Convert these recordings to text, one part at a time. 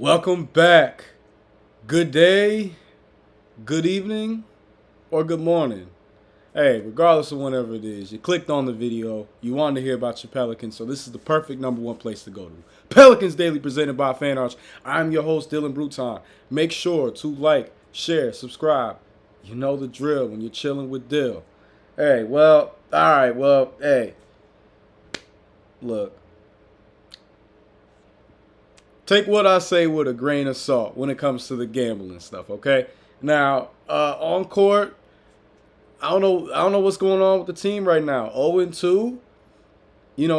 Welcome back. Good day, good evening, or good morning. Hey, regardless of whenever it is, you clicked on the video, you wanted to hear about your Pelicans, so this is the perfect number one place to go to. Pelicans Daily presented by Fan Arch. I'm your host, Dylan Bruton. Make sure to like, share, subscribe. You know the drill when you're chilling with Dill. Hey, look, take what I say with a grain of salt when it comes to the gambling stuff. Okay. Now, on court, I don't know what's going on with the team right now. 0-2.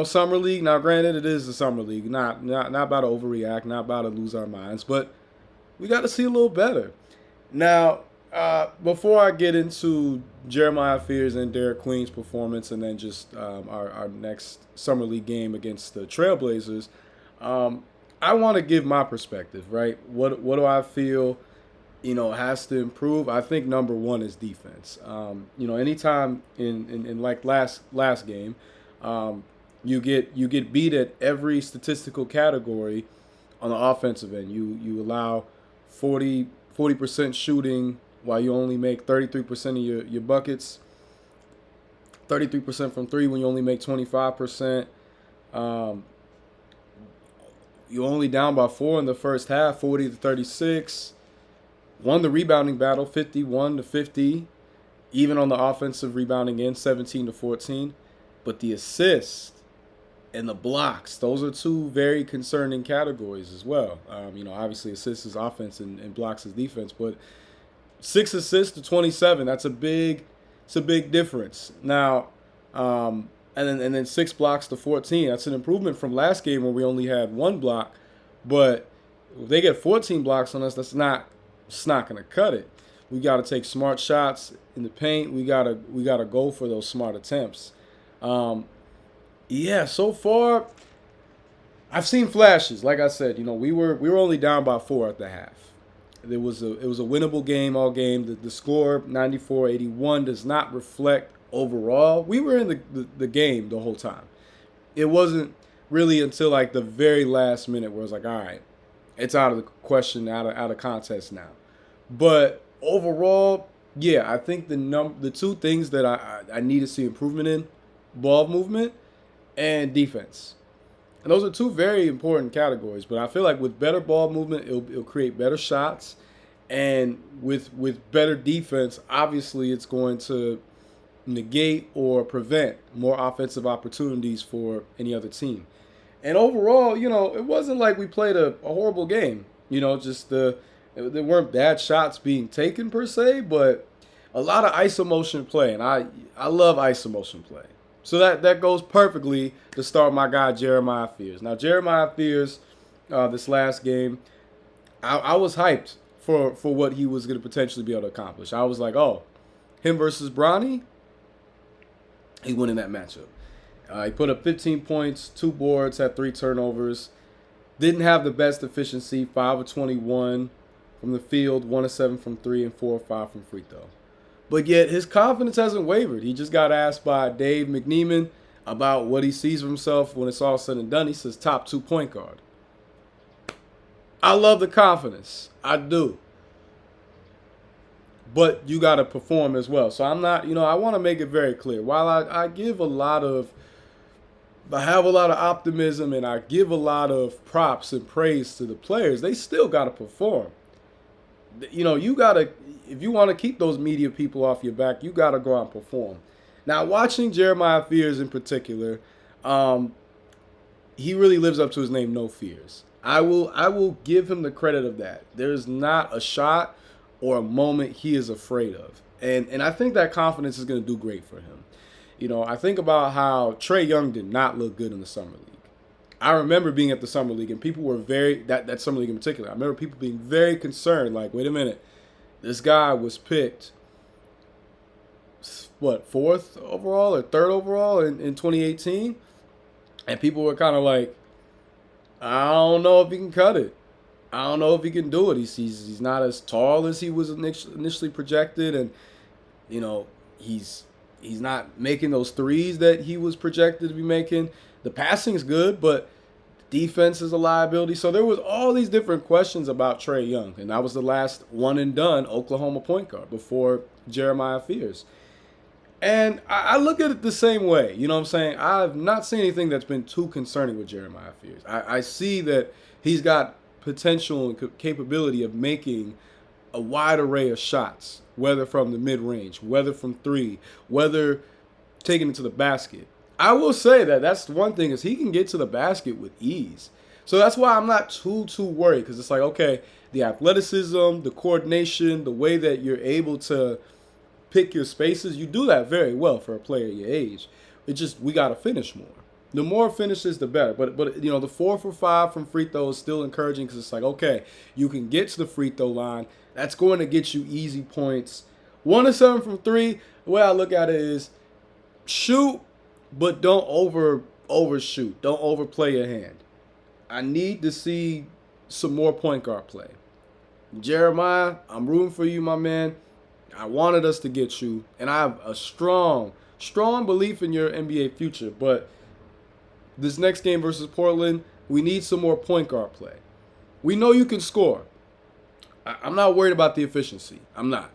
Summer league. Now, granted, it is the summer league. Not about to overreact. Not about to lose our minds. But we got to see a little better. Now, before I get into Jeremiah Fears and Derek Queen's performance, and then just our next summer league game against the Trailblazers, I want to give my perspective. Right? What do I feel? Has to improve. I think number one is defense. Anytime in like last game, you get beat at every statistical category on the offensive end. You allow 40% shooting while you only make 33% of your buckets. 33% from three when you only make 25%. You only down by 4 in the first half, 40-36. Won the rebounding battle, 51-50. Even on the offensive rebounding end, 17-14. But the assists and the blocks, those are two very concerning categories as well. Obviously assists is offense and blocks is defense, but 6 assists to 27, it's a big difference. Now, and then 6 blocks to 14. That's an improvement from last game where we only had 1 block, but if they get 14 blocks on us, it's not going to cut it. We got to take smart shots in the paint. We got to go for those smart attempts. So far I've seen flashes. Like I said, we were only down by 4 at the half. It was a winnable game all game. The score 94-81 does not reflect overall. We were in the game the whole time. It wasn't really until like the very last minute where it was like, all right, it's out of the question, out of contest now. But overall, yeah, I think the two things that I need to see improvement in: ball movement and defense. And those are two very important categories. But I feel like with better ball movement, it'll create better shots, and with better defense, obviously it's going to negate or prevent more offensive opportunities for any other team. And overall, it wasn't like we played a horrible game. There weren't bad shots being taken per se, but a lot of iso-motion play, and I love iso-motion play. So that goes perfectly to start my guy Jeremiah Fears. Now Jeremiah Fears, this last game, I was hyped for what he was going to potentially be able to accomplish. I was like, oh, him versus Bronny, he's winning that matchup. He put up 15 points, 2 boards, had 3 turnovers. Didn't have the best efficiency, 5 of 21 from the field, 1 of 7 from 3, and 4 of 5 from free throw. But yet his confidence hasn't wavered. He just got asked by Dave McNeeman about what he sees for himself when it's all said and done. He says top 2 point guard. I love the confidence. I do. But you got to perform as well. So I'm not, I want to make it very clear. While I have a lot of optimism and I give a lot of props and praise to the players, they still got to perform. You got to, if you want to keep those media people off your back, you got to go out and perform. Now, watching Jeremiah Fears in particular, he really lives up to his name, No Fears. I will give him the credit of that. There's not a shot or a moment he is afraid of. And I think that confidence is going to do great for him. I think about how Trae Young did not look good in the Summer League. I remember being at the Summer League, and people were that Summer League in particular, I remember people being very concerned, like, wait a minute, this guy was picked, 4th overall or 3rd overall in 2018? And people were kind of like, I don't know if he can cut it. I don't know if he can do it. He's not as tall as he was initially projected, and he's not making those threes that he was projected to be making. The passing is good, but Defense is a liability. So there was all these different questions about Trae Young, and that was the last one and done Oklahoma point guard before Jeremiah Fears. And I look at it the same way. You know what I'm saying? I've not seen anything that's been too concerning with Jeremiah Fears. I see that he's got potential and capability of making a wide array of shots, whether from the mid-range, whether from three, whether taking it to the basket. I will say that that's one thing is he can get to the basket with ease. So that's why I'm not too worried because it's like, okay, the athleticism, the coordination, the way that you're able to pick your spaces, you do that very well for a player your age. It's just we got to finish more. The more finishes, the better. But you know, the 4 for 5 from free throw is still encouraging because it's like, okay, you can get to the free throw line. That's going to get you easy points. 1 of 7 from 3, the way I look at it is shoot, but don't overshoot. Don't overplay your hand. I need to see some more point guard play. Jeremiah, I'm rooting for you, my man. I wanted us to get you, and I have a strong belief in your NBA future. But this next game versus Portland, we need some more point guard play. We know you can score. I'm not worried about the efficiency. I'm not.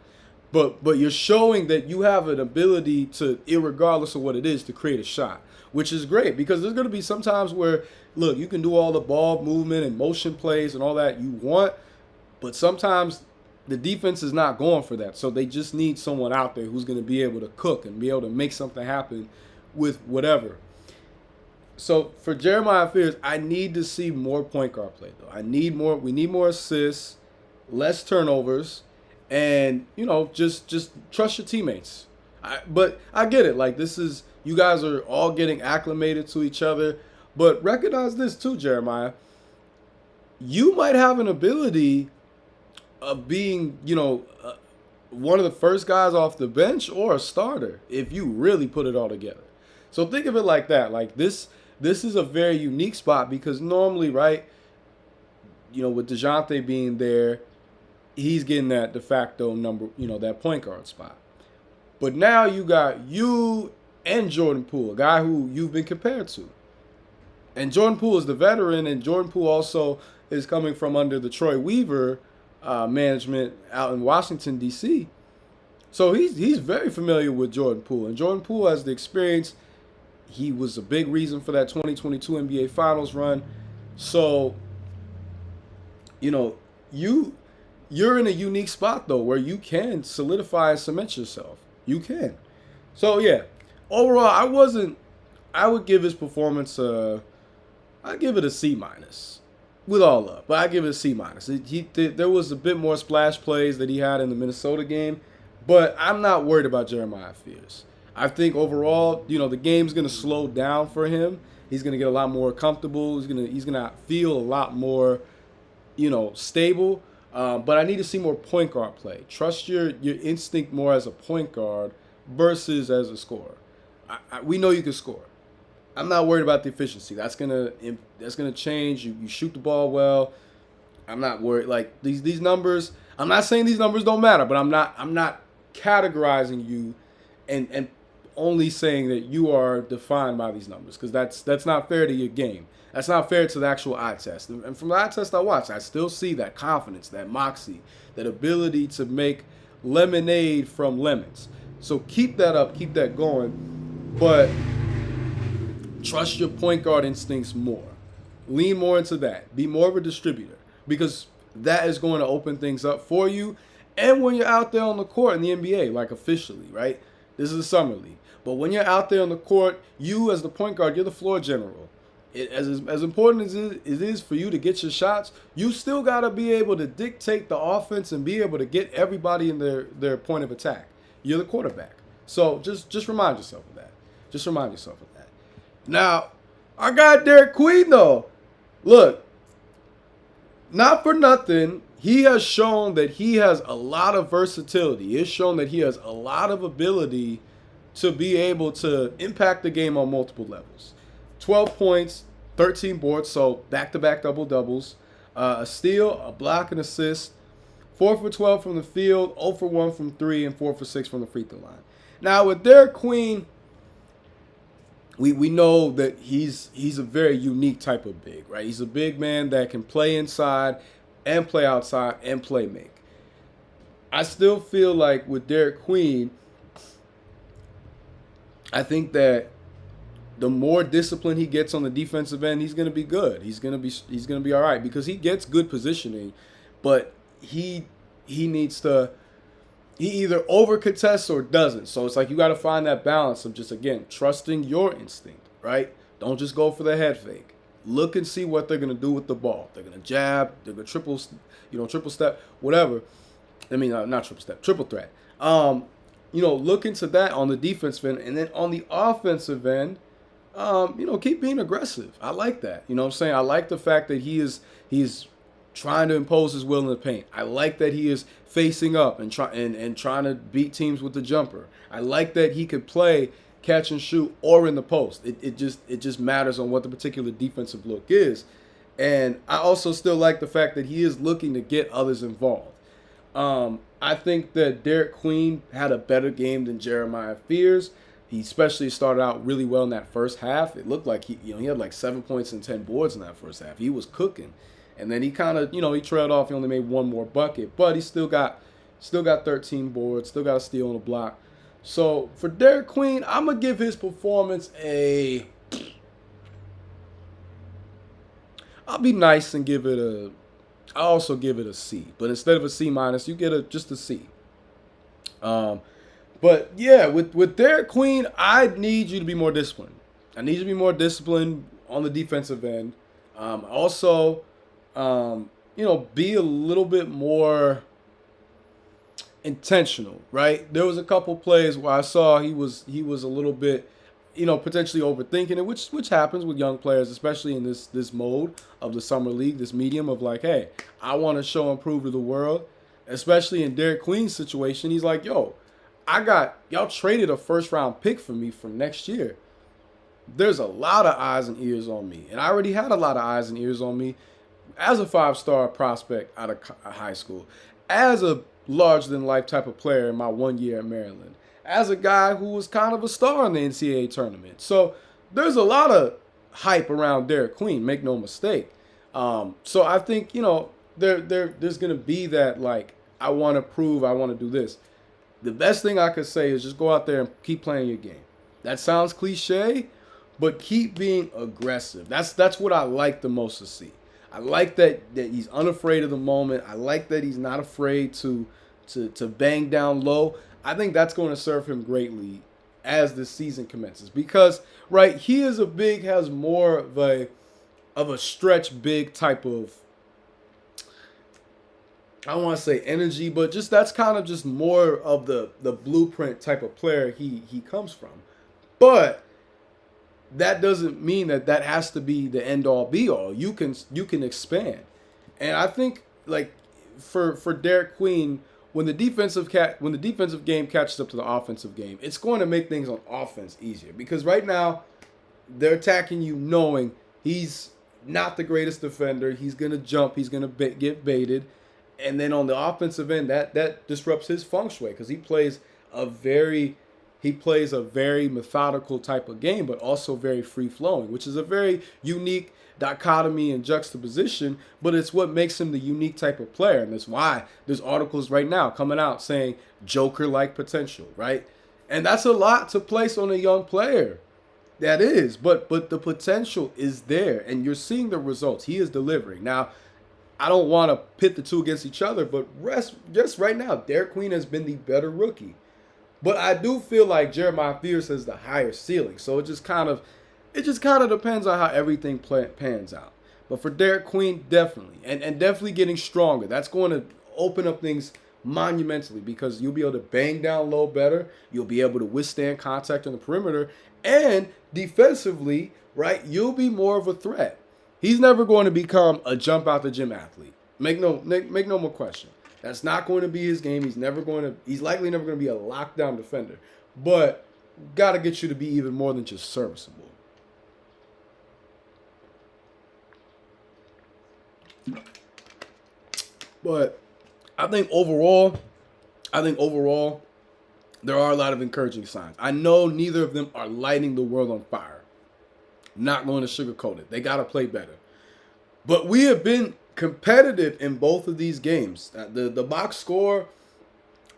But you're showing that you have an ability to, irregardless of what it is, to create a shot, which is great because there's going to be some times where, look, you can do all the ball movement and motion plays and all that you want, but sometimes the defense is not going for that. So they just need someone out there who's going to be able to cook and be able to make something happen with whatever. So for Jeremiah Fears, I need to see more point guard play, though. We need more assists, less turnovers. And, you know, just trust your teammates. But I get it. Like, this is, you guys are all getting acclimated to each other. But recognize this too, Jeremiah. You might have an ability of being, you know, one of the first guys off the bench or a starter if you really put it all together. So think of it like that. Like, this is a very unique spot because normally, right, you know, with DeJounte being there, he's getting that de facto number, you know, that point guard spot. But now you got you and Jordan Poole, a guy who you've been compared to. And Jordan Poole is the veteran, and Jordan Poole also is coming from under the Troy Weaver management out in Washington, D.C. So he's very familiar with Jordan Poole. And Jordan Poole has the experience. He was a big reason for that 2022 NBA Finals run. So, you know, you're in a unique spot, though, where you can solidify and cement yourself. You can. So, yeah. Overall, I would give his performance, I'd give it a C-. With all love. But I'd give it a C-. There was a bit more splash plays that he had in the Minnesota game. But I'm not worried about Jeremiah Fears. I think overall, you know, the game's going to slow down for him. He's going to get a lot more comfortable. He's gonna feel a lot more, you know, stable. But I need to see more point guard play. Trust your instinct more as a point guard versus as a scorer. We know you can score. I'm not worried about the efficiency. That's gonna change. You shoot the ball well. I'm not worried. Like these numbers. I'm not saying these numbers don't matter, but I'm not categorizing you and only saying that you are defined by these numbers because that's not fair to your game. That's not fair to the actual eye test. And from the eye test I watched, I still see that confidence, that moxie, that ability to make lemonade from lemons. So keep that up, keep that going, but trust your point guard instincts more. Lean more into that. Be more of a distributor because that is going to open things up for you. And when you're out there on the court in the NBA, like officially, right? This is a summer league. But when you're out there on the court, you as the point guard, you're the floor general. As important as it is for you to get your shots, you still got to be able to dictate the offense and be able to get everybody in their point of attack. You're the quarterback. So just remind yourself of that. Just remind yourself of that. Now, our guy Derek Queen, though, look, not for nothing, he has shown that he has a lot of versatility. He has shown that he has a lot of ability to be able to impact the game on multiple levels. 12 points, 13 boards, so back-to-back double-doubles, a steal, a block, and assist, 4 for 12 from the field, 0 for 1 from 3, and 4 for 6 from the free throw line. Now, with Derek Queen, we know that he's a very unique type of big, right? He's a big man that can play inside and play outside and play make. I still feel like with Derek Queen, I think that the more discipline he gets on the defensive end, he's going to be good. He's going to be all right because he gets good positioning, but he needs to he either over contests or doesn't. So it's like you got to find that balance of just again trusting your instinct, right? Don't just go for the head fake. Look and see what they're going to do with the ball. They're going to jab, they're going to triple step, whatever. I mean, not triple step, triple threat. Look into that on the defensive end, and then on the offensive end, keep being aggressive. I like that. You know what I'm saying? I like the fact that he's trying to impose his will in the paint. I like that he is facing up and trying to beat teams with the jumper. I like that he could play catch and shoot or in the post. It just matters on what the particular defensive look is. And I also still like the fact that he is looking to get others involved. I think that Derek Queen had a better game than Jeremiah Fears. He especially started out really well in that first half. It looked like he had like 7 points and 10 boards in that first half. He was cooking. And then he kind of, he trailed off. He only made one more bucket, but he still got 13 boards, still got a steal on the block. So for Derek Queen, I'm gonna give his performance I'll be nice and I'll also give it a C. But instead of a C minus, you get just a C. But yeah, with Derek Queen, I need you to be more disciplined. I need you to be more disciplined on the defensive end. Also, be a little bit more intentional, right? There was a couple plays where I saw he was a little bit, potentially overthinking it, which happens with young players, especially in this mode of the summer league, this medium of like, hey, I want to show and prove to the world. Especially in Derek Queen's situation, he's like, yo, y'all traded a first round pick for me for next year. There's a lot of eyes and ears on me, and I already had a lot of eyes and ears on me as a 5-star prospect out of high school, as a larger-than-life type of player in my 1 year at Maryland, as a guy who was kind of a star in the NCAA tournament. So there's a lot of hype around Derek Queen, make no mistake. So I think, there's going to be that, like, I want to prove, I want to do this. The best thing I could say is just go out there and keep playing your game. That sounds cliche, but keep being aggressive. That's what I like the most to see. I like that he's unafraid of the moment. I like that he's not afraid to bang down low. I think that's going to serve him greatly as the season commences because, right, he is has more of a stretch big type of, I don't want to say energy, but just that's kind of just more of the blueprint type of player he comes from. But that doesn't mean that has to be the end all be all. You can expand. And I think like for Derek Queen, when the defensive game catches up to the offensive game, it's going to make things on offense easier because right now they're attacking you knowing he's not the greatest defender. He's going to jump, he's going to get baited. And then on the offensive end, that disrupts his feng shui because he plays a very methodical type of game, but also very free-flowing, which is a very unique dichotomy and juxtaposition, but it's what makes him the unique type of player. And that's why there's articles right now coming out saying Joker-like potential, right? And that's a lot to place on a young player. That is, but the potential is there, and you're seeing the results. He is delivering. Now, I don't want to pit the two against each other, but just right now, Derek Queen has been the better rookie. But I do feel like Jeremiah Fears has the higher ceiling. So it just kind of depends on how everything pans out. But for Derek Queen, definitely. And definitely getting stronger. That's going to open up things monumentally because you'll be able to bang down low better. You'll be able to withstand contact on the perimeter. And defensively, right, you'll be more of a threat. He's never going to become a jump out the gym athlete. Make no more question. That's not going to be his game. He's likely never going to be a lockdown defender. But got to get you to be even more than just serviceable. But I think overall, there are a lot of encouraging signs. I know neither of them are lighting the world on fire. Not going to sugarcoat it. They got to play better. But we have been competitive in both of these games. The box score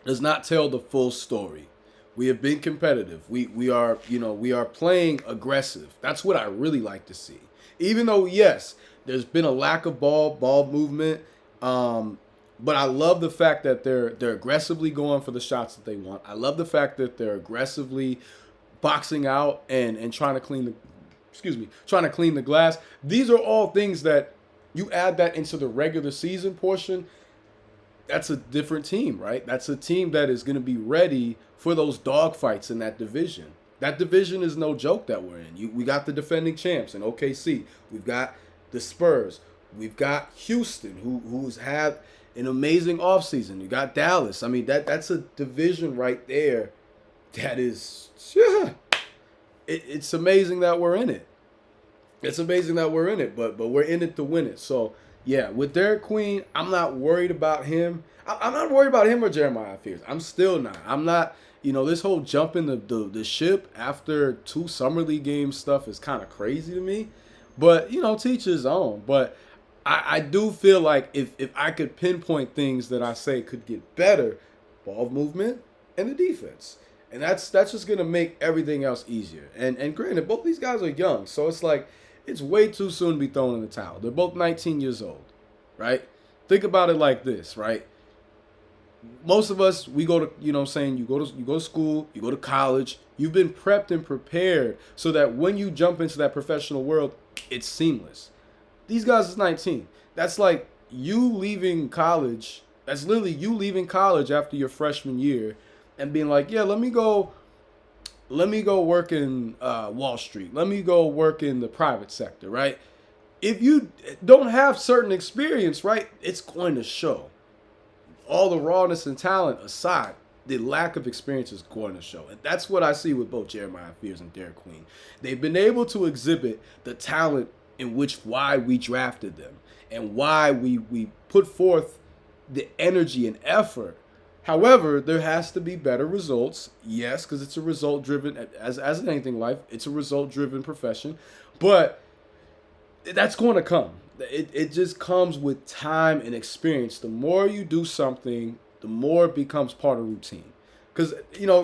does not tell the full story. We have been competitive. We are playing aggressive. That's what I really like to see. Even though yes, there's been a lack of ball movement, but I love the fact that they're aggressively going for the shots that they want. I love the fact that they're aggressively boxing out and trying to clean the glass. These are all things that you add that into the regular season portion. That's a different team, right? That's a team that is going to be ready for those dogfights in that division. That division is no joke that we're in. We got the defending champs in OKC. We've got the Spurs. We've got Houston, who's had an amazing offseason. You got Dallas. I mean, that's a division right there that is, it's amazing that we're in it. It's amazing that we're in it, but we're in it to win it. So, yeah, with Derek Queen, I'm not worried about him. I'm not worried about him or Jeremiah Fears. I'm still not. I'm not, this whole jumping the ship after 2 Summer League games stuff is kind of crazy to me. But, teach his own. But I do feel like if I could pinpoint things that I say could get better, ball movement and the defense. And that's just going to make everything else easier. And granted, both these guys are young. So it's like, it's way too soon to be thrown in the towel. They're both 19 years old, right? Think about it like this, right? Most of us, we go to, you go to school, you go to college. You've been prepped and prepared so that when you jump into that professional world, it's seamless. These guys is 19. That's like you leaving college. That's literally you leaving college after your freshman year and being like, yeah, let me go work in Wall Street. Let me go work in the private sector, right? If you don't have certain experience, right, it's going to show. All the rawness and talent aside, the lack of experience is going to show. And that's what I see with both Jeremiah Fears and Derek Queen. They've been able to exhibit the talent in why we drafted them and why we put forth the energy and effort. However, there has to be better results. Yes, because it's a result-driven, as in anything in life, it's a result-driven profession. But that's going to come. It just comes with time and experience. The more you do something, the more it becomes part of routine. Because,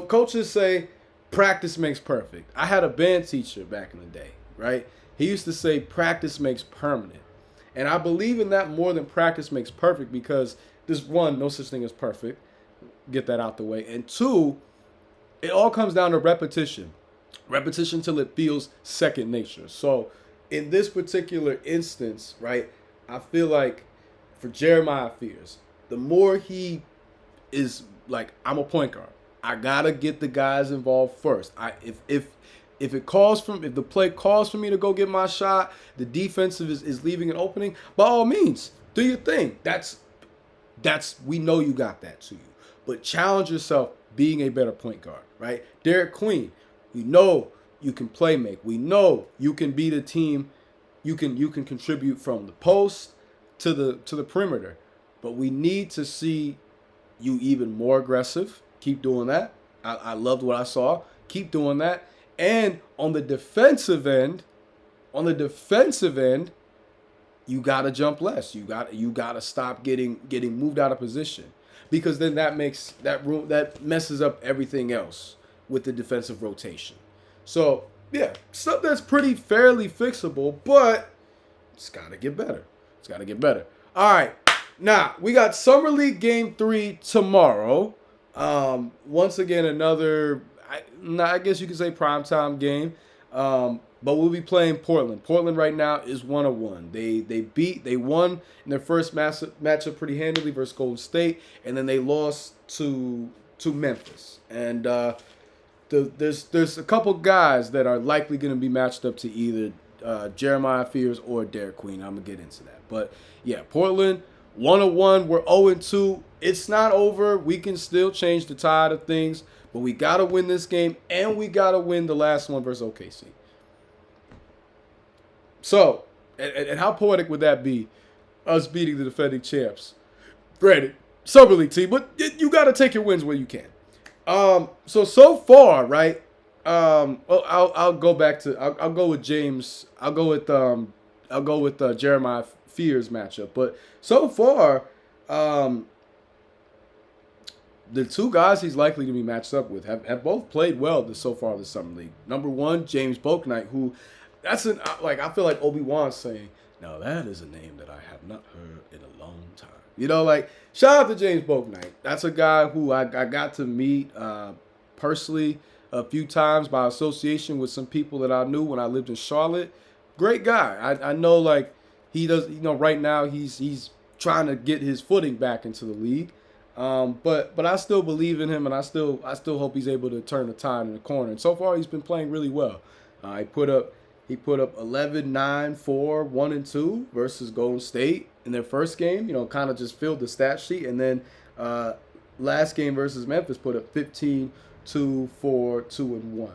coaches say practice makes perfect. I had a band teacher back in the day, right? He used to say practice makes permanent. And I believe in that more than practice makes perfect because there's one, no such thing as perfect. Get that out the way. And 2, it all comes down to repetition. Repetition till it feels second nature. So in this particular instance, right, I feel like for Jeremiah Fears, the more he is like, I'm a point guard. I gotta get the guys involved first. If the play calls for me to go get my shot, the defensive is leaving an opening, by all means, do your thing. That's we know you got that to you. But challenge yourself being a better point guard, right? Derek Queen, we know you can play make. We know you can beat a team. You can contribute from the post to the perimeter. But we need to see you even more aggressive. Keep doing that. I loved what I saw. Keep doing that. And on the defensive end, you gotta jump less. You gotta stop getting moved out of position. Because then that messes up everything else with the defensive rotation. So, yeah, stuff that's pretty fairly fixable, but it's got to get better. All right, now we got Summer League Game 3 tomorrow. Once again, another, I guess you could say primetime game. But we'll be playing Portland. Portland right now is 1-1. They won in their first matchup pretty handily versus Golden State, and then they lost to Memphis. And there's a couple guys that are likely going to be matched up to either Jeremiah Fears or Derek Queen. I'm gonna get into that. But yeah, Portland 1-1. We're 0-2. It's not over. We can still change the tide of things, but we gotta win this game, and we gotta win the last one versus OKC. So, and how poetic would that be, us beating the defending champs? Granted, Summer League team, but you got to take your wins where you can. So far, right, I'll go back to I'll go with James. I'll go with Jeremiah Fears matchup. But so far, um, the two guys he's likely to be matched up with have both played well so far this summer league. Number one, James Bouknight, who that's an like I feel like Obi-Wan's saying, now that is a name that I have not heard in a long time. Like shout out to James Bouknight. That's a guy who I got to meet personally a few times by association with some people that I knew when I lived in Charlotte. Great guy. I know like he does. Right now he's trying to get his footing back into the league. But I still believe in him, and I still hope he's able to turn the tide in the corner. And so far, he's been playing really well. He put up 11, 9, 4, 1, and 2 versus Golden State in their first game. Kind of just filled the stat sheet, and then last game versus Memphis put up 15, 2, 4, 2, and 1.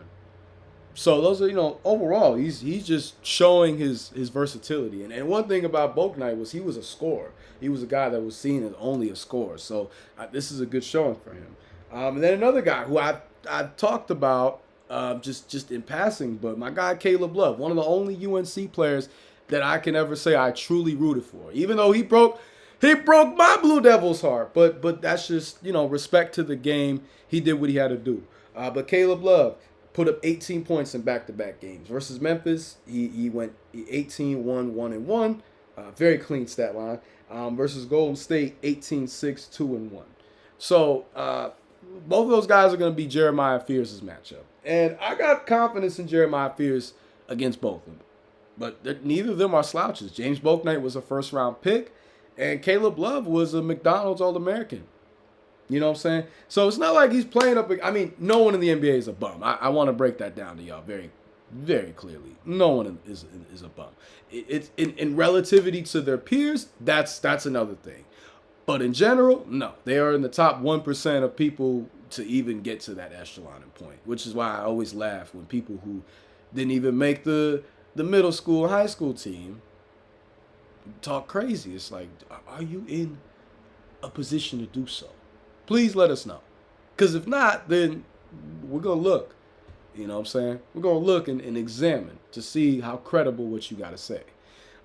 So those are, overall, he's just showing his versatility. And one thing about Bouknight was he was a scorer. He was a guy that was seen as only a scorer. So this is a good showing for him. And then another guy who I've talked about just in passing, but my guy Caleb Love, one of the only UNC players that I can ever say I truly rooted for. Even though he broke my Blue Devils' heart. But that's just, respect to the game. He did what he had to do. But Caleb Love put up 18 points in back-to-back games. Versus Memphis, he went 18, 1, 1, and 1. Very clean stat line. Versus Golden State, 18, 6, 2, and 1. So both of those guys are going to be Jeremiah Fears' matchup. And I got confidence in Jeremiah Fears against both of them. But neither of them are slouches. James Bouknight was a first-round pick, and Caleb Love was a McDonald's All-American. You know what I'm saying? So it's not like he's playing up. I mean, no one in the NBA is a bum. I want to break that down to y'all very, very clearly. No one is a bum. It's in relativity to their peers. That's another thing. But in general, no. They are in the top 1% of people to even get to that echelon point, which is why I always laugh when people who didn't even make the middle school, high school team talk crazy. It's like, are you in a position to do so? Please let us know. Because if not, then we're going to look. You know what I'm saying? We're going to look and examine to see how credible what you got to say.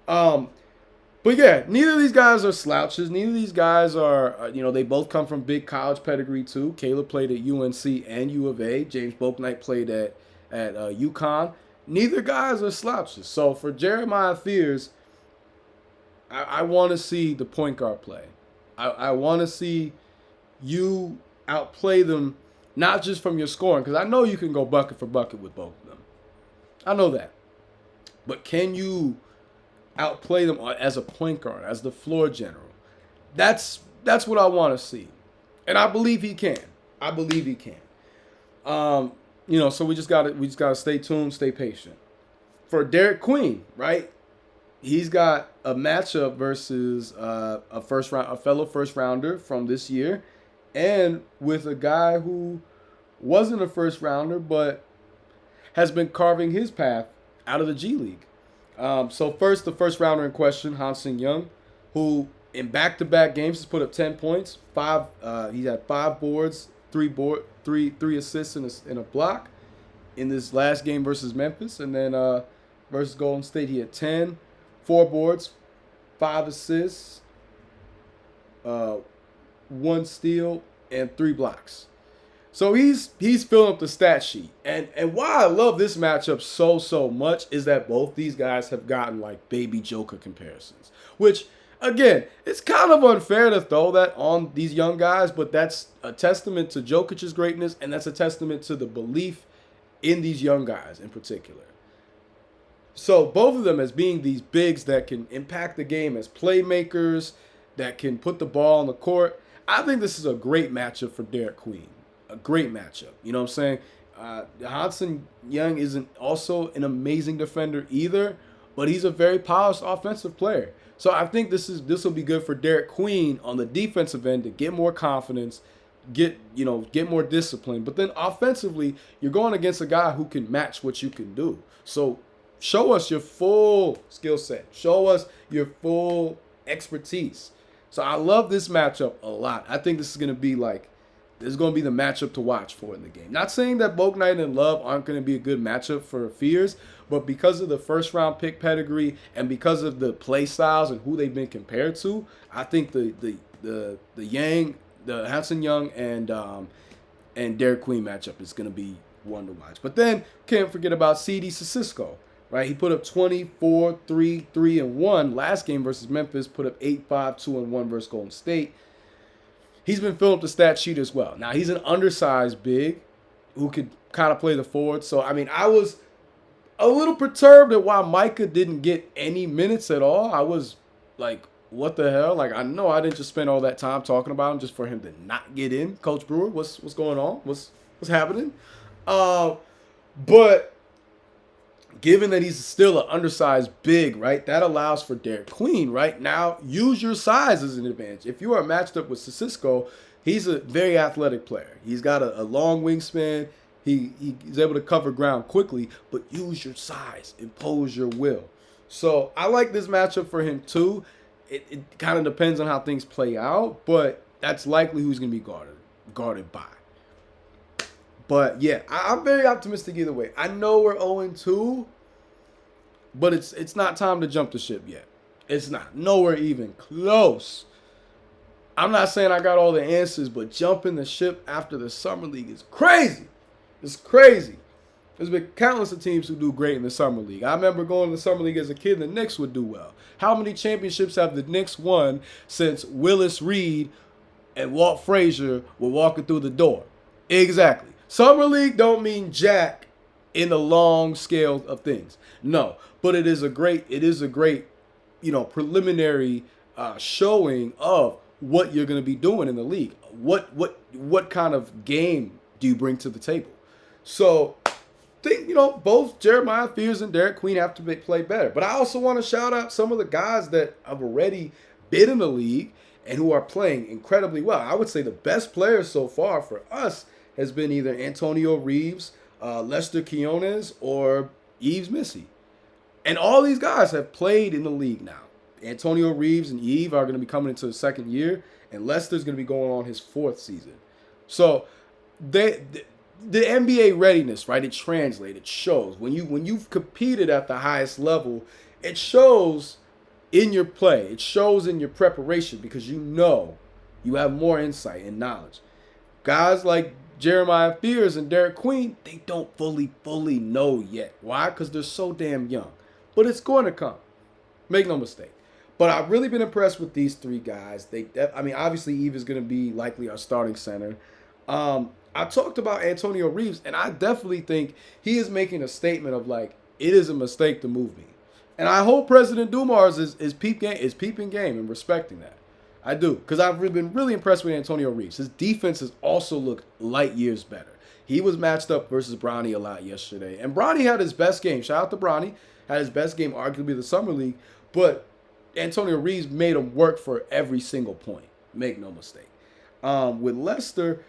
But yeah, neither of these guys are slouches. Neither of these guys are, they both come from big college pedigree too. Caleb played at UNC and U of A. James Bouknight played at UConn. Neither guys are slouches. So for Jeremiah Fears, I want to see the point guard play. I want to see you outplay them, not just from your scoring, because I know you can go bucket for bucket with both of them. I know that. But can you outplay them as a point guard, as the floor general? That's what I want to see. And I believe he can. So we just gotta stay tuned, stay patient. For Derek Queen, right? He's got a matchup versus a fellow first rounder from this year, and with a guy who wasn't a first rounder but has been carving his path out of the G League. So first, the first rounder in question, Hansen Young, who in back-to-back games has put up 10 points. He had 5 boards, 3 assists and a block in this last game versus Memphis, and then versus Golden State he had 10, 4 boards, 5 assists, 1 steal, and 3 blocks. So he's filling up the stat sheet. And why I love this matchup so much is that both these guys have gotten like baby Joker comparisons. Which, again, it's kind of unfair to throw that on these young guys, but that's a testament to Jokic's greatness, and that's a testament to the belief in these young guys in particular. So both of them as being these bigs that can impact the game as playmakers, that can put the ball on the court. I think this is a great matchup for Derek Queen. A great matchup. You know what I'm saying? Hansen Young isn't also an amazing defender either, but he's a very polished offensive player. So I think this will be good for Derek Queen on the defensive end to get more confidence, get more discipline. But then offensively, you're going against a guy who can match what you can do. So show us your full skill set. Show us your full expertise. So I love this matchup a lot. I think this is going to be like this is going to be the matchup to watch for in the game. Not saying that Bouknight and Love aren't going to be a good matchup for Fears, but because of the first round pick pedigree and because of the play styles and who they've been compared to, I think the Hanson Young and Derek Queen matchup is going to be one to watch. But then can't forget about CD Sissoko, right? He put up 24, 3, 3, and 1 last game versus Memphis. Put up 8, 5, 2, and 1 versus Golden State. He's been filling up the stat sheet as well. Now, he's an undersized big who could kind of play the forward. So, I mean, I was a little perturbed at why Micah didn't get any minutes at all. I was like, what the hell? Like, I know I didn't just spend all that time talking about him just for him to not get in. Coach Brewer, what's going on? What's happening? But given that he's still an undersized big, right, that allows for Derek Queen, right? Now, use your size as an advantage. If you are matched up with Sissoko, he's a very athletic player. He's got a long wingspan. He's able to cover ground quickly, but use your size, impose your will. So I like this matchup for him too. It kind of depends on how things play out, but that's likely who's going to be guarded by. But yeah, I'm very optimistic either way. I know we're 0-2, but it's not time to jump the ship yet. It's not. Nowhere even close. I'm not saying I got all the answers, but jumping the ship after the Summer League is crazy. It's crazy. There's been countless of teams who do great in the Summer League. I remember going to the Summer League as a kid, and the Knicks would do well. How many championships have the Knicks won since Willis Reed and Walt Frazier were walking through the door? Exactly. Summer League don't mean jack in the long scale of things. No, but it is a great, preliminary showing of what you're going to be doing in the league. What kind of game do you bring to the table? So, I think, both Jeremiah Fears and Derek Queen have to play better. But I also want to shout out some of the guys that have already been in the league and who are playing incredibly well. I would say the best players so far for us has been either Antonio Reeves, Lester Quinones, or Yves Missy. And all these guys have played in the league now. Antonio Reeves and Yves are going to be coming into the second year, and Lester's going to be going on his fourth season. So the NBA readiness, right? It translates. It shows when you've competed at the highest level. It shows in your play. It shows in your preparation because you have more insight and knowledge. Guys like Jeremiah Fears and Derek Queen, they don't fully know yet. Why? Because they're so damn young. But it's going to come. Make no mistake. But I've really been impressed with these three guys. Obviously Yves is going to be likely our starting center. I talked about Antonio Reeves, and I definitely think he is making a statement of like, it is a mistake to move me. And I hope President Dumars is peeping game and respecting that. I do, because I've been really impressed with Antonio Reeves. His defense has also looked light years better. He was matched up versus Bronny a lot yesterday. And Bronny had his best game. Shout out to Bronny. Had his best game, arguably the Summer League. But Antonio Reeves made him work for every single point. Make no mistake. With Lester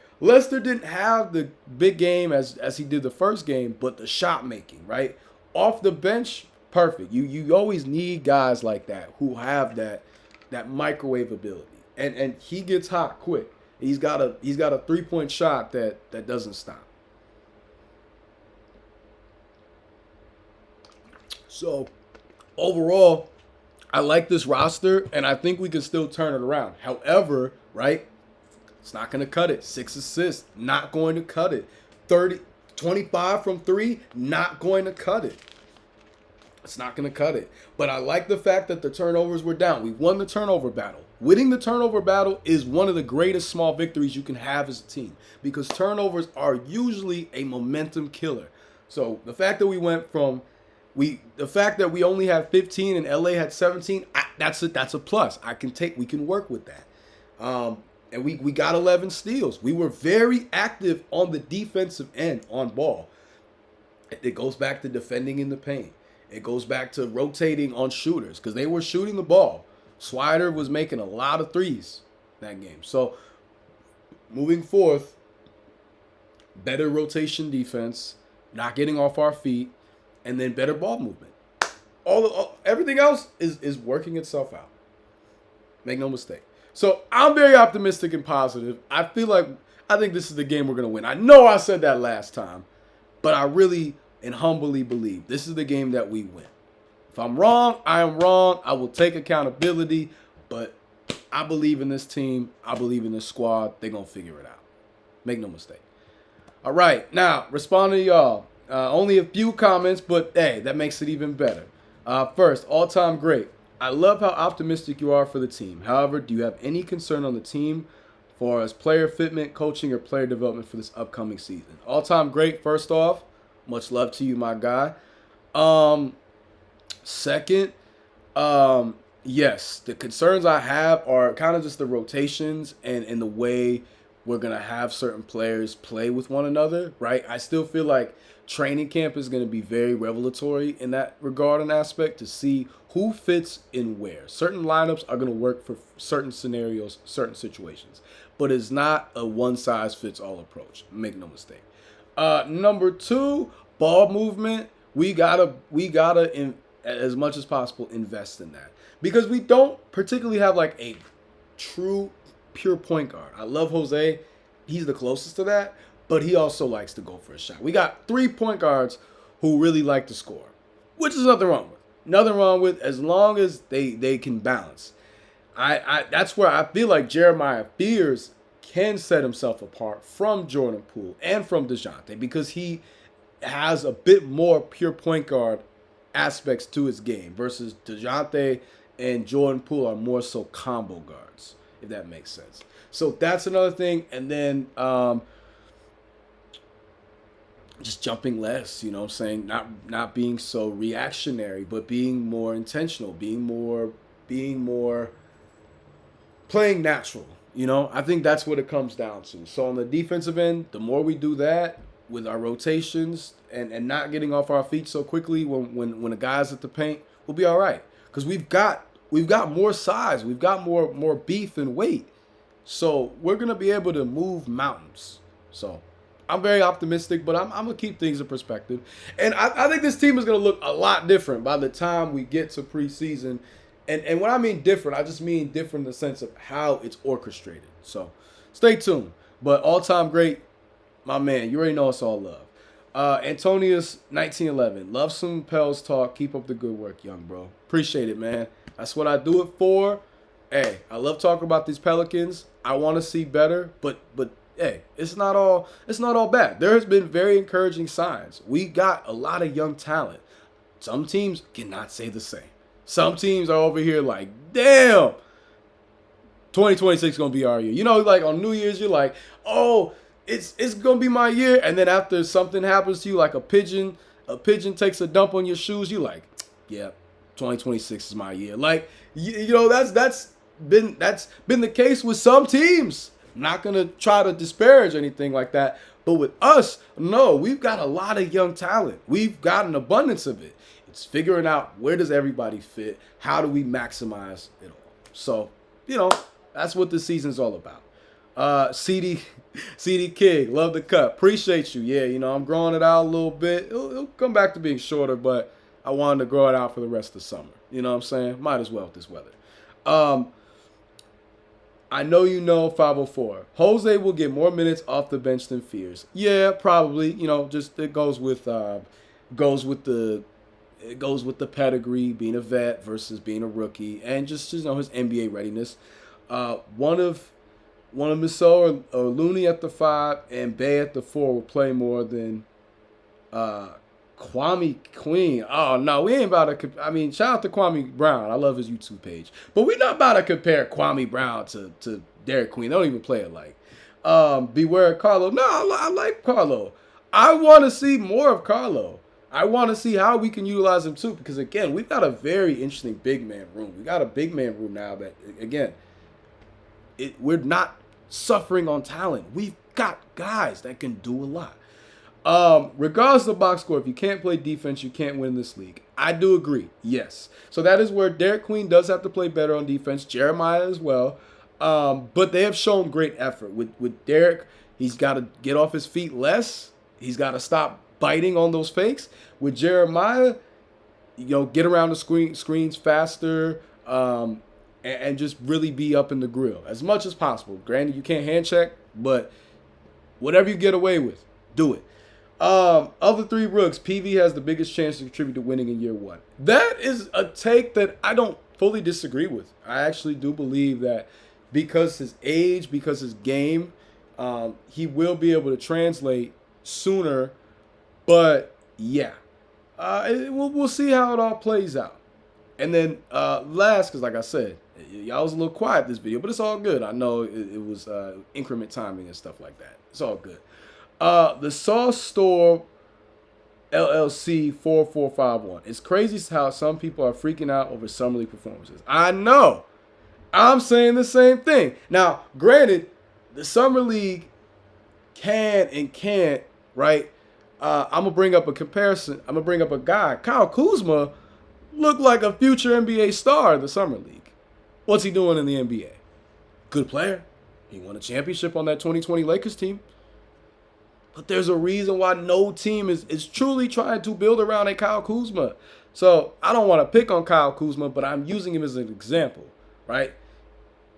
didn't have the big game as he did the first game, but the shot making, right? Off the bench, perfect. You always need guys like that who have that microwave ability. And he gets hot quick. He's got a 3-point shot that doesn't stop. So overall, I like this roster, and I think we can still turn it around. However, right, it's not going to cut it. 6 assists, not going to cut it. 25 from 3, not going to cut it. It's not going to cut it. But I like the fact that the turnovers were down. We won the turnover battle. Winning the turnover battle is one of the greatest small victories you can have as a team because turnovers are usually a momentum killer. So the fact that the fact that we only have 15 and LA had 17, that's a plus. We can work with that. And we got 11 steals. We were very active on the defensive end on ball. It goes back to defending in the paint. It goes back to rotating on shooters because they were shooting the ball. Swider was making a lot of threes that game. So moving forth, better rotation defense, not getting off our feet, and then better ball movement. Everything else is working itself out. Make no mistake. So I'm very optimistic and positive. I feel like I think this is the game we're going to win. I know I said that last time, but I really and humbly believe this is the game that we win. If I'm wrong, I am wrong. I will take accountability, but I believe in this team. I believe in this squad. They're going to figure it out. Make no mistake. All right, now, responding to y'all. Only a few comments, but hey, that makes it even better. First, all-time great. I love how optimistic you are for the team. However, do you have any concern on the team as far as player fitment, coaching, or player development for this upcoming season? All-time great, first off. Much love to you, my guy. Second, yes, the concerns I have are kind of just the rotations and the way we're going to have certain players play with one another, right? I still feel like training camp is going to be very revelatory in that regard and aspect to see who fits in where. Certain lineups are going to work for certain scenarios, certain situations, but it's not a one-size-fits-all approach. Make no mistake. Number two, ball movement. We gotta as much as possible invest in that because we don't particularly have like a true pure point guard. I love Jose. He's the closest to that, but he also likes to go for a shot. We got 3 point guards who really like to score, which is nothing wrong with. Nothing wrong with as long as they can balance. I that's where I feel like Jeremiah Fears can set himself apart from Jordan Poole and from DeJounte because he has a bit more pure point guard aspects to his game versus DeJounte and Jordan Poole are more so combo guards, if that makes sense. So that's another thing. And then just jumping less, you know what I'm saying? Not being so reactionary, but being more intentional, being more playing natural. You know, I think that's what it comes down to. So on the defensive end, the more we do that with our rotations and not getting off our feet so quickly when the guys at the paint, we'll be all right. Because we've got more size, we've got more beef and weight. So we're gonna be able to move mountains. So I'm very optimistic, but I'm gonna keep things in perspective. And I think this team is gonna look a lot different by the time we get to preseason. And when I mean different, I just mean different in the sense of how it's orchestrated. So stay tuned. But all-time great, my man. You already know it's all love. Antonius 1911. Love some Pels talk. Keep up the good work, young bro. Appreciate it, man. That's what I do it for. Hey, I love talking about these Pelicans. I want to see better, but hey, it's not all bad. There has been very encouraging signs. We got a lot of young talent. Some teams cannot say the same. Some teams are over here like, damn, 2026 is going to be our year. You know, like on New Year's, you're like, oh, it's going to be my year. And then after something happens to you, like a pigeon takes a dump on your shoes, you're like, yeah, 2026 is my year. Like, you know, that's been the case with some teams. I'm not going to try to disparage anything like that. But with us, no, we've got a lot of young talent. We've got an abundance of it. It's figuring out where does everybody fit? How do we maximize it all? So, you know, that's what this season's all about. CD King, love the cut. Appreciate you. Yeah, you know, I'm growing it out a little bit. It'll come back to being shorter, but I wanted to grow it out for the rest of the summer. You know what I'm saying? Might as well with this weather. I know you know 504. Jose will get more minutes off the bench than Fears. Yeah, probably. You know, just it goes with the pedigree, being a vet versus being a rookie, and just you know his NBA readiness. One of Misol or Looney at the 5 and Bay at the 4 will play more than Kwame Queen. Oh no, we ain't about to. I mean, shout out to Kwame Brown. I love his YouTube page, but we're not about to compare Kwame Brown to Derek Queen. They don't even play alike. Beware Carlo. No, I like Carlo. I want to see more of Carlo. I want to see how we can utilize him too, because again, we've got a very interesting big man room. We got a big man room now that again, we're not suffering on talent. We've got guys that can do a lot. Regardless of the box score, if you can't play defense, you can't win this league. I do agree. Yes. So that is where Derek Queen does have to play better on defense. Jeremiah as well. But they have shown great effort. With Derek, he's got to get off his feet less. He's got to stop biting on those fakes. With Jeremiah, you know, get around the screens faster, and just really be up in the grill as much as possible. Granted, you can't hand check, but Whatever you get away with, do it. Of the three rooks, PV has the biggest chance to contribute to winning in year one. That is a take that I don't fully disagree with. I actually do believe that because his age, because his game, he will be able to translate sooner. But yeah, we'll see how it all plays out. And then last, because like I said, y'all was a little quiet this video, but it's all good. I know it was increment timing and stuff like that. It's all good. The Sauce Store LLC 4451. It's crazy how some people are freaking out over Summer League performances. I know. I'm saying the same thing. Now, granted, the Summer League can and can't, right? I'm going to bring up a comparison. I'm going to bring up a guy. Kyle Kuzma looked like a future NBA star in the Summer League. What's he doing in the NBA? Good player. He won a championship on that 2020 Lakers team. But there's a reason why no team is truly trying to build around a Kyle Kuzma. So I don't want to pick on Kyle Kuzma, but I'm using him as an example, right?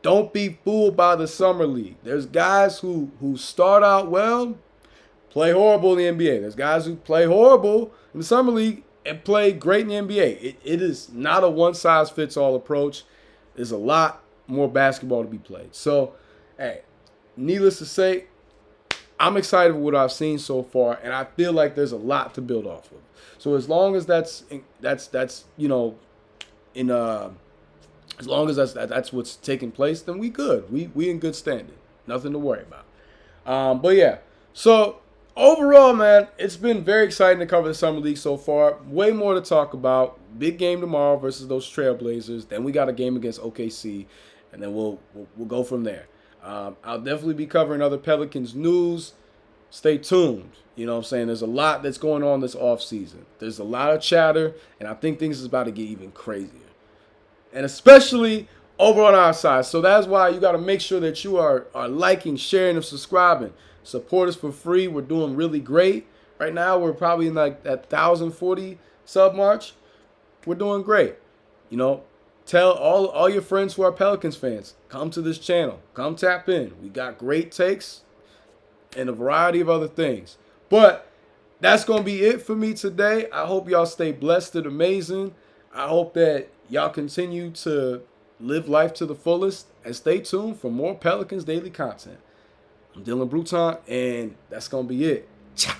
Don't be fooled by the Summer League. There's guys who start out well, play horrible in the NBA. There's guys who play horrible in the Summer League and play great in the NBA. It is not a one-size-fits-all approach. There's a lot more basketball to be played. So, hey, needless to say, I'm excited with what I've seen so far, and I feel like there's a lot to build off of. So as long as that's you know, as long as that's what's taking place, then we good. We in good standing. Nothing to worry about. But yeah, so overall, man, it's been very exciting to cover the Summer League so far. Way more to talk about. Big game tomorrow versus those Trailblazers. Then we got a game against OKC, and then we'll go from there. I'll definitely be covering other Pelicans news. Stay tuned. You know what I'm saying? There's a lot that's going on this offseason. There's a lot of chatter, and I think things is about to get even crazier. And especially over on our side. So that's why you got to make sure that you are liking, sharing, and subscribing. Support us for free. We're doing really great. Right now, we're probably in like that 1,040 sub march. We're doing great. You know, tell all your friends who are Pelicans fans, come to this channel. Come tap in. We got great takes and a variety of other things. But that's going to be it for me today. I hope y'all stay blessed and amazing. I hope that y'all continue to live life to the fullest. And stay tuned for more Pelicans Daily content. I'm Dylan Bruton, and that's going to be it. Ciao.